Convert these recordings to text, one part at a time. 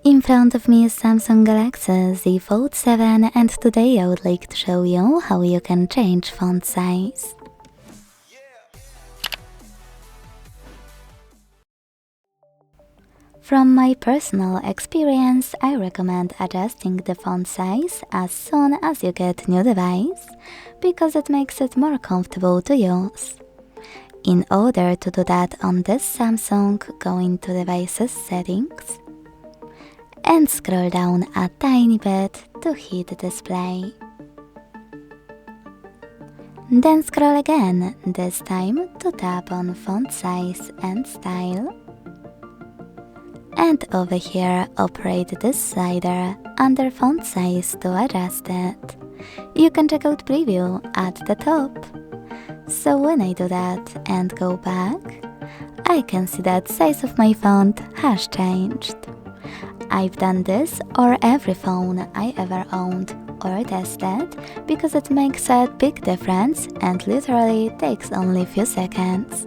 In front of me is Samsung Galaxy Z Fold 7 and today I would like to show you how you can change font size. From my personal experience, I recommend adjusting the font size as soon as you get new device because it makes it more comfortable to use. In order to do that on this Samsung, go into Devices Settings and scroll down a tiny bit to hit Display. Then scroll again, this time to tap on Font Size and Style. And over here, operate this slider under Font Size to adjust it. You can check out Preview at the top. So when I do that and go back, I can see that size of my font has changed. I've done this on every phone I ever owned or tested because it makes a big difference and literally takes only a few seconds.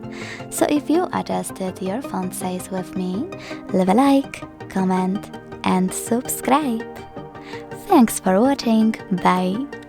So if you adjusted your font size with me, leave a like, comment and subscribe. Thanks for watching, bye!